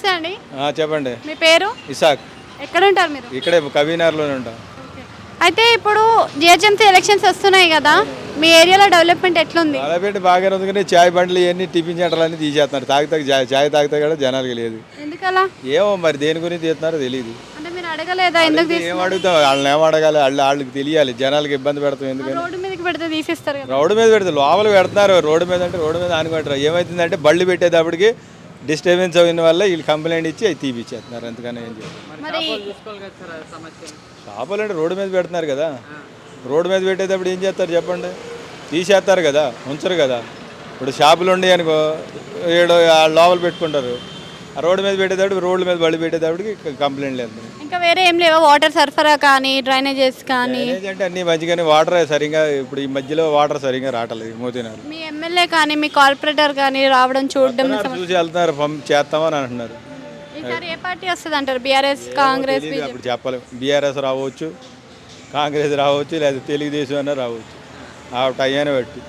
నమస్తే అండి. చెప్పండి. మీ పేరు? ఇసాక్. ఎక్కడ ఉంటారు మీరు? ఇక్కడే కవీనగర్లోనే ఉంటాం. అయితే ఇప్పుడు జిహెచ్ఎంసీ ఎలక్షన్స్ వస్తున్నాయి కదా, మీ ఏరియాలో డెవలప్మెంట్ ఎట్లుంది? డెవలప్మెంట్ బాగానే ఉంది కానీ చాయ్ బండ్లు ఇవన్నీ టిఫిన్ సెంటర్లు అన్నీ తీసేస్తున్నారు. చాయ్ తాగితే కూడా జనాలకి లేదు. ఎందుకలా? ఏమో మరి దేని గురించి చేస్తున్నారో తెలియదు. అంటే మీరు అడగలేదా ఎందుకు ఏం అడుగుతాం, వాళ్ళని ఏం అడగాలి, వాళ్ళకి తెలియాలి. జనాలకి ఇబ్బంది పెడతాం ఎందుకని. రోడ్డు మీదకి పెడితే తీసేస్తారు కదా. రోడ్డు మీద పెడితే లోపల పెడుతున్నారు. రోడ్డు మీద అంటే రోడ్డు మీద ఆనుకుంటారు. ఏమవుతుందంటే బళ్ళు పెట్టేటప్పటికి డిస్టర్బెన్స్ అయిన వల్ల వీళ్ళు కంప్లైంట్ ఇచ్చి అవి తీపిచ్చేస్తున్నారు. అందుకని ఏం చేయాలి. మరి షాపులు అంటే రోడ్డు మీద పెడుతున్నారు కదా, రోడ్డు మీద పెట్టేటప్పుడు ఏం చేస్తారు చెప్పండి, తీసేస్తారు కదా, ఉంచరు కదా. ఇప్పుడు షాపులు ఉండి అనుకో ఏడో లోపల పెట్టుకుంటారు. ఆ రోడ్డు మీద పెట్టేటప్పుడు రోడ్ల మీద బళ్ళు పెట్టేటప్పటికి కంప్లైంట్ లేదు. ఇంకా వేరే ఏం లేవా? వాటర్ సరఫరా కానీ డ్రైనేజెస్ కానీ? అంటే అన్నీ మంచిగానే వాటర్ సరిగా ఇప్పుడు ఈ మధ్యలో వాటర్ సరిగా రావట్లేదు మోతీనారు. మీ ఎమ్మెల్యే కానీ మీ కార్పొరేటర్ కానీ రావడం చూడడం చూసి వెళ్తున్నారు, చేస్తామని అంటున్నారు. ఈసారి ఏ పార్టీ వస్తుంది అంటారు? బీఆర్ఎస్, కాంగ్రెస్, అప్పుడు చెప్పలేము. బీఆర్ఎస్ రావచ్చు, కాంగ్రెస్ రావచ్చు, లేదా తెలుగుదేశం అన్న రావచ్చు. ఆ టైం బట్టి.